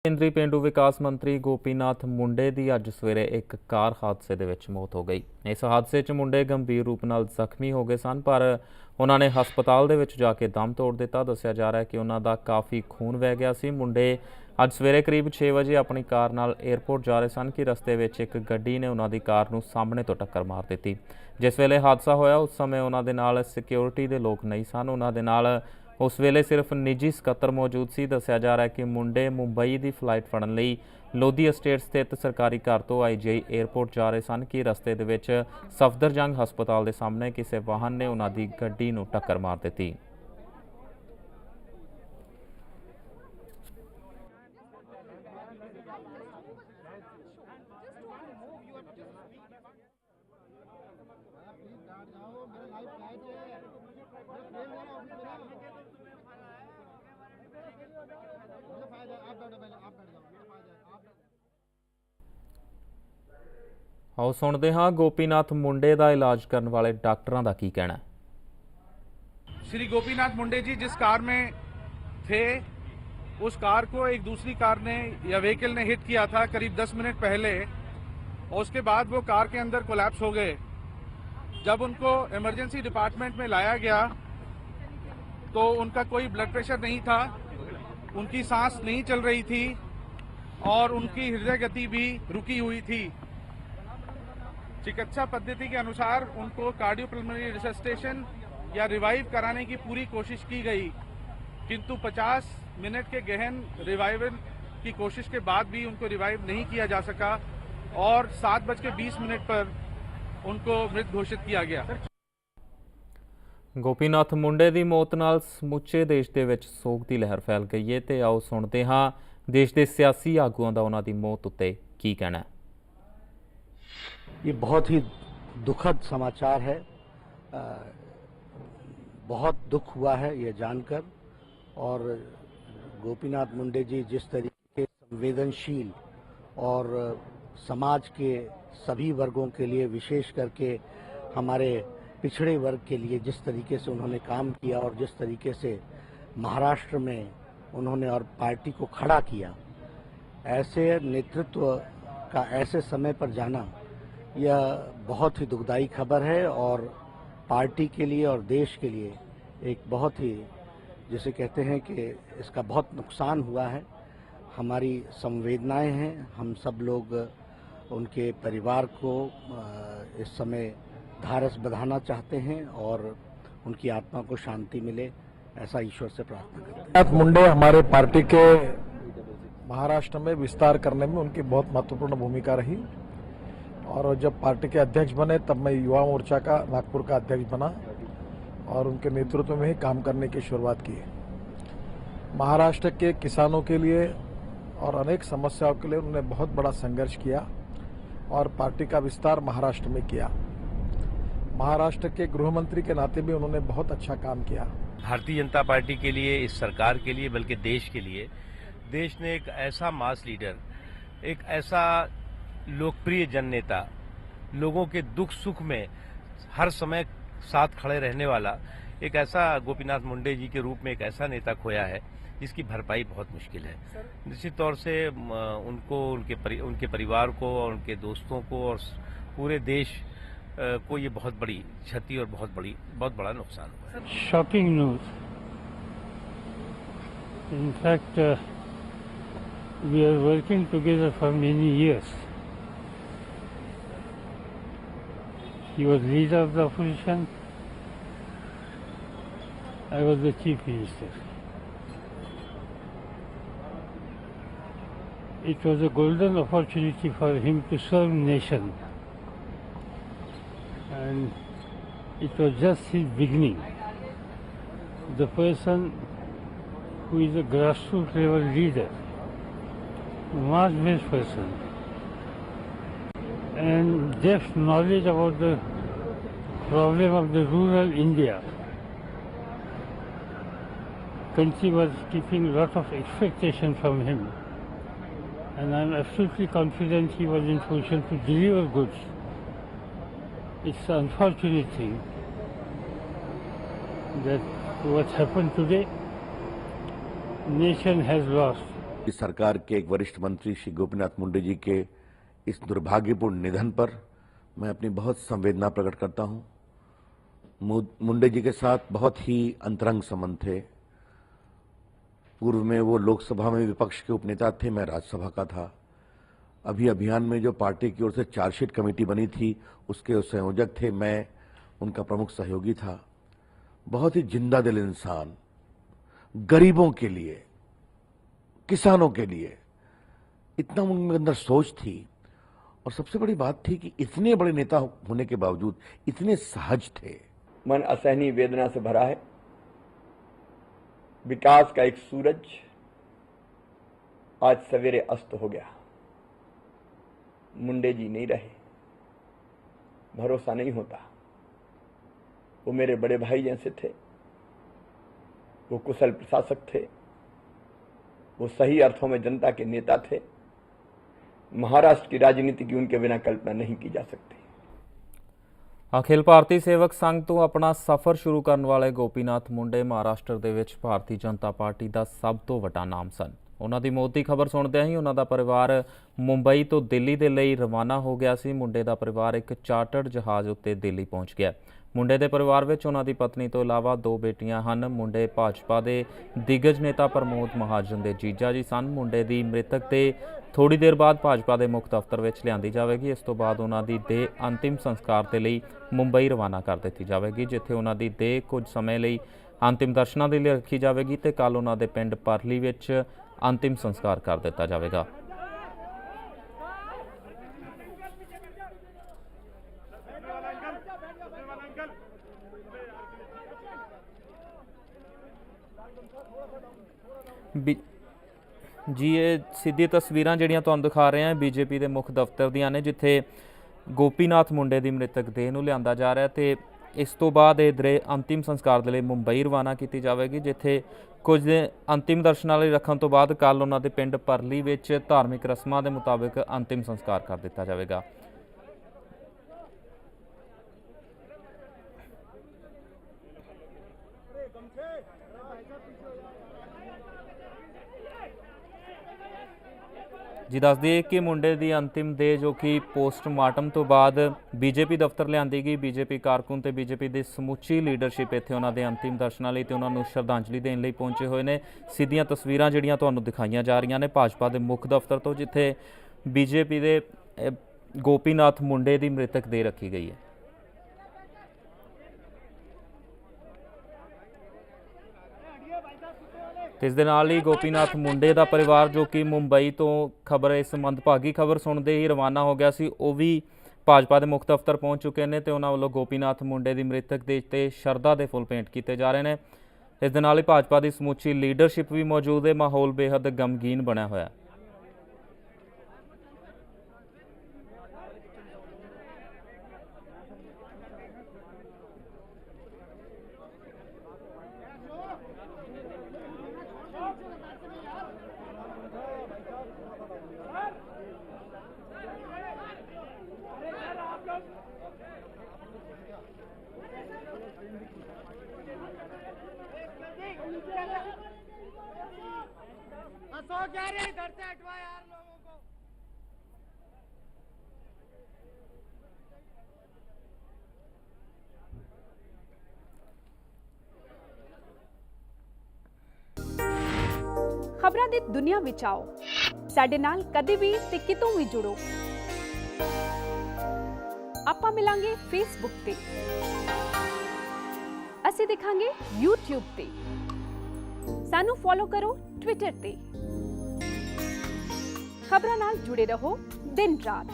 ਕੇਂਦਰੀ ਪੇਂਡੂ ਵਿਕਾਸ ਮੰਤਰੀ ਗੋਪੀਨਾਥ ਮੁੰਡੇ ਦੀ ਅੱਜ ਸਵੇਰੇ ਇੱਕ ਕਾਰ ਹਾਦਸੇ ਦੇ ਵਿੱਚ ਮੌਤ ਹੋ ਗਈ। ਇਸ ਹਾਦਸੇ 'ਚ ਮੁੰਡੇ ਗੰਭੀਰ ਰੂਪ ਨਾਲ ਜ਼ਖਮੀ ਹੋ ਗਏ ਸਨ, ਪਰ ਉਹਨਾਂ ਨੇ ਹਸਪਤਾਲ ਦੇ ਵਿੱਚ ਜਾ ਕੇ ਦਮ ਤੋੜ ਦਿੱਤਾ। ਦੱਸਿਆ ਜਾ ਰਿਹਾ ਹੈ ਕਿ ਉਹਨਾਂ ਦਾ ਕਾਫੀ ਖੂਨ ਵਹਿ ਗਿਆ ਸੀ। ਮੁੰਡੇ ਅੱਜ ਸਵੇਰੇ ਕਰੀਬ 6 ਵਜੇ ਆਪਣੀ ਕਾਰ ਨਾਲ ਏਅਰਪੋਰਟ ਜਾ ਰਹੇ ਸਨ ਕਿ ਰਸਤੇ ਵਿੱਚ ਇੱਕ ਗੱਡੀ ਨੇ ਉਹਨਾਂ ਦੀ ਕਾਰ ਨੂੰ ਸਾਹਮਣੇ ਤੋਂ ਟੱਕਰ ਮਾਰ ਦਿੱਤੀ। ਜਿਸ ਵੇਲੇ ਹਾਦਸਾ ਹੋਇਆ ਉਸ ਸਮੇਂ ਉਹਨਾਂ ਦੇ ਨਾਲ ਸਿਕਿਉਰਿਟੀ ਦੇ ਲੋਕ ਨਹੀਂ ਸਨ। ਉਹਨਾਂ ਦੇ ਨਾਲ उस वेले सिर्फ निजी ਸਕੱਤਰ मौजूद सी। दस्या जा रहा है कि मुंडे मुंबई की फ्लाइट फड़न लई लोधी एस्टेट स्थित सरकारी घर तो IGI एयरपोर्ट जा रहे सन कि रस्ते दे विच सफदरजंग हस्पताल के सामने किसी वाहन ने उन्हां दी गड्डी नूं टक्कर मार दी। आओ सुनते हाँ गोपीनाथ मुंडे का इलाज करने वाले डॉक्टरों का की कहना है। श्री गोपीनाथ मुंडे जी जिस कार में थे उस कार को एक दूसरी कार ने या व्हीकल ने हिट किया था करीब 10 मिनट पहले, और उसके बाद वो कार के अंदर कोलैप्स हो गए। जब उनको इमरजेंसी डिपार्टमेंट में लाया गया तो उनका कोई ब्लड प्रेशर नहीं था, उनकी सांस नहीं चल रही थी और उनकी हृदय गति भी रुकी हुई थी। चिकित्सा पद्धति के अनुसार उनको कार्डियोपल्मोनरी रिससिटेशन या रिवाइव कराने की पूरी कोशिश की गई, किंतु 50 मिनट के गहन रिवाइवल की कोशिश के बाद भी उनको रिवाइव नहीं किया जा सका और 7:20 पर उनको मृत घोषित किया गया। गोपीनाथ मुंडे की मौत नाल समुचे देश के विच सोग की लहर फैल गई है। तो आओ सुनते हाँ देश के सियासी आगुआं दा उन्हां दी मौत उत्ते की कहना है। ये बहुत ही दुखद समाचार है। बहुत दुख हुआ है ये जानकर, और गोपीनाथ मुंडे जी जिस तरीके संवेदनशील और समाज के सभी वर्गों के लिए, विशेष करके हमारे पिछड़े वर्ग के लिए जिस तरीके से उन्होंने काम किया और जिस तरीके से महाराष्ट्र में उन्होंने और पार्टी को खड़ा किया, ऐसे नेतृत्व का ऐसे समय पर जाना यह बहुत ही दुखदाई खबर है और पार्टी के लिए और देश के लिए एक बहुत ही, जिसे कहते हैं कि इसका बहुत नुकसान हुआ है। हमारी संवेदनाएं हैं, हम सब लोग उनके परिवार को इस समय ढाढस बंधाना चाहते हैं और उनकी आत्मा को शांति मिले, ऐसा ईश्वर से प्रार्थना करते हैं। मुंडे हमारे पार्टी के महाराष्ट्र में विस्तार करने में उनकी बहुत महत्वपूर्ण भूमिका रही, और जब पार्टी के अध्यक्ष बने तब मैं युवा मोर्चा का नागपुर का अध्यक्ष बना और उनके नेतृत्व में ही काम करने की शुरुआत की। महाराष्ट्र के किसानों के लिए और अनेक समस्याओं के लिए उन्होंने बहुत बड़ा संघर्ष किया और पार्टी का विस्तार महाराष्ट्र में किया। महाराष्ट्र के गृह मंत्री के नाते भी उन्होंने बहुत अच्छा काम किया। भारतीय जनता पार्टी के लिए, इस सरकार के लिए, बल्कि देश के लिए, देश ने एक ऐसा मास लीडर, एक ऐसा लोकप्रिय जननेता, लोगों के दुख सुख में हर समय साथ खड़े रहने वाला एक ऐसा गोपीनाथ मुंडे जी के रूप में एक ऐसा नेता खोया है जिसकी भरपाई बहुत मुश्किल है। निश्चित तौर से उनको, उनके परिवार को और उनके दोस्तों को और पूरे देश को ये बहुत बड़ी क्षति और बहुत बड़ा नुकसान हुआ है। Shocking news. In fact we are working together for many years. He was leader of the opposition. I was the chief minister. It was a golden opportunity for him to serve nation, and it was just his beginning. The person who is a grassroots level leader, mass-based person, and depth knowledge about the problem of the rural India. Country was keeping a lot of expectation from him, and I am absolutely confident he was in position to deliver goods. It's an unfortunate thing that what happened today, nation has lost इस सरकार के एक वरिष्ठ मंत्री श्री गोपीनाथ मुंडे जी के इस दुर्भाग्यपूर्ण निधन पर मैं अपनी बहुत संवेदना प्रकट करता हूं। मुंडे जी के साथ बहुत ही अंतरंग संबंध थे। पूर्व में वो लोकसभा में विपक्ष के उपनेता थे, मैं राज्यसभा का था। अभी अभियान में जो पार्टी की ओर से चार्जशीट कमेटी बनी थी उसके संयोजक थे, मैं उनका प्रमुख सहयोगी था। बहुत ही जिंदा दिल इंसान, गरीबों के लिए, किसानों के लिए इतना उनके अंदर सोच थी। और सबसे बड़ी बात थी कि इतने बड़े नेता होने के बावजूद इतने सहज थे। मन असहनीय वेदना से भरा है। विकास का एक सूरज आज सवेरे अस्त हो गया। मुंडे जी नहीं रहे, भरोसा नहीं होता। वो मेरे बड़े भाई जैसे थे, वो कुशल प्रशासक थे, वो सही अर्थों में जनता के नेता थे। महाराष्ट्र की राजनीति की उनके बिना कल्पना नहीं की जा सकती। अखिल भारती सेवक संघ ਤੋਂ ਆਪਣਾ ਸਫ਼ਰ ਸ਼ੁਰੂ ਕਰਨ ਵਾਲੇ ਗੋਪੀਨਾਥ ਮੁੰਡੇ ਮਹਾਰਾਸ਼ਟਰ ਦੇ ਵਿੱਚ ਭਾਰਤੀ ਜਨਤਾ ਪਾਰਟੀ ਦਾ ਸਭ ਤੋਂ ਵੱਡਾ ਨਾਮ ਸਨ। ਉਹਨਾਂ ਦੀ ਮੌਤ ਦੀ ਖਬਰ ਸੁਣਦਿਆਂ ਹੀ ਉਹਨਾਂ ਦਾ ਪਰਿਵਾਰ ਮੁੰਬਈ ਤੋਂ ਦਿੱਲੀ ਦੇ ਲਈ ਰਵਾਨਾ ਹੋ ਗਿਆ ਸੀ। ਮੁੰਡੇ ਦਾ ਪਰਿਵਾਰ ਇੱਕ ਚਾਰਟਰਡ ਜਹਾਜ਼ ਉੱਤੇ ਦਿੱਲੀ ਪਹੁੰਚ ਗਿਆ। ਮੁੰਡੇ ਦੇ ਪਰਿਵਾਰ ਵਿੱਚ ਉਹਨਾਂ ਦੀ ਪਤਨੀ ਤੋਂ ਇਲਾਵਾ 2 ਬੇਟੀਆਂ ਹਨ। ਮੁੰਡੇ ਭਾਜਪਾ ਦੇ ਦਿਗਜ ਨੇਤਾ ਪ੍ਰਮੋਦ ਮਹਾਜਨ ਦੇ ਜੀਜਾ ਜੀ ਸਨ। ਮੁੰਡੇ ਦੀ ਮ੍ਰਿਤਕ ਤੇ ਥੋੜੀ ਦੇਰ ਬਾਅਦ ਭਾਜਪਾ ਦੇ ਮੁੱਖ ਦਫ਼ਤਰ ਵਿੱਚ ਲਿਆਂਦੀ ਜਾਵੇਗੀ। ਇਸ ਤੋਂ ਬਾਅਦ ਉਹਨਾਂ ਦੀ ਦੇਹ ਅੰਤਿਮ ਸੰਸਕਾਰ ਦੇ ਲਈ ਮੁੰਬਈ ਰਵਾਨਾ ਕਰ ਦਿੱਤੀ ਜਾਵੇਗੀ, ਜਿੱਥੇ ਉਹਨਾਂ ਦੀ ਦੇਹ ਕੁਝ ਸਮੇਂ ਲਈ ਅੰਤਿਮ ਦਰਸ਼ਨਾਂ ਦੇ ਲਈ ਰੱਖੀ ਜਾਵੇਗੀ ਤੇ ਕੱਲ ਉਹਨਾਂ ਦੇ ਪਿੰਡ ਪਰਲੀ ਵਿੱਚ अंतिम संस्कार कर दिता जाएगा। जी ये सीधी तस्वीरां जिहड़ियां तुहानूं दिखा रहे हैं बीजेपी के मुख दफ्तर दियां ने, जिथे गोपीनाथ मुंडे की मृतक देह नूं लिआंदा जा रहा है ते इस तो बाद ये देह अंतिम संस्कार के लिए मुंबई रवाना की जाएगी, जिथे कुछ अंतिम दर्शनां लई रखण तो बाद कल उन्हां दे पिंड परली विच धार्मिक रस्मां दे मुताबिक अंतिम संस्कार कर दिता जाएगा। जी दस दिए कि मुंडे की अंतिम देह जो कि पोस्टमार्टम तो बाद बीजेपी दफ्तर लिआंदी गई। बीजेपी कारकुन ते बीजेपी की समूची लीडरशिप इत्थे उन्हां दे अंतिम दर्शनां लई ते उन्हां नूं श्रद्धांजलि देण लई पहुंचे हुए ने। सीधियां तस्वीरां जिहड़ियां तुहानूं दिखाईयां जा रहीआं ने भाजपा के मुख दफ्तर तो, जिथे बीजेपी के गोपीनाथ मुंडे की मृतक देह रखी गई है। इस दे नाल ही गोपीनाथ मुंडे का परिवार जो कि मुंबई तो खबर इस मंदभागी खबर सुनते ही रवाना हो गया सी, वो भी भाजपा के मुख दफ्तर पहुंच चुके हैं तो उन्होंने वालों गोपीनाथ मुंडे की मृतक देह ते शरधा के फुल भेंट किए जा रहे हैं। इस दे नाल ही भाजपा की समूची लीडरशिप भी मौजूद है। माहौल बेहद गमगीन बनया होया है। अशोक जा रहे इधर से हटवा यार लोगों को। खबरां दी दुनिया विच आओ, साडे नाल कदे भी ते कितों भी जुड़ो। आपां मिलांगे फेसबुक ते, असीं दिखांगे यूट्यूब ते, सानू फॉलो करो ट्विटर ते। खबरां नाल जुड़े रहो दिन रात।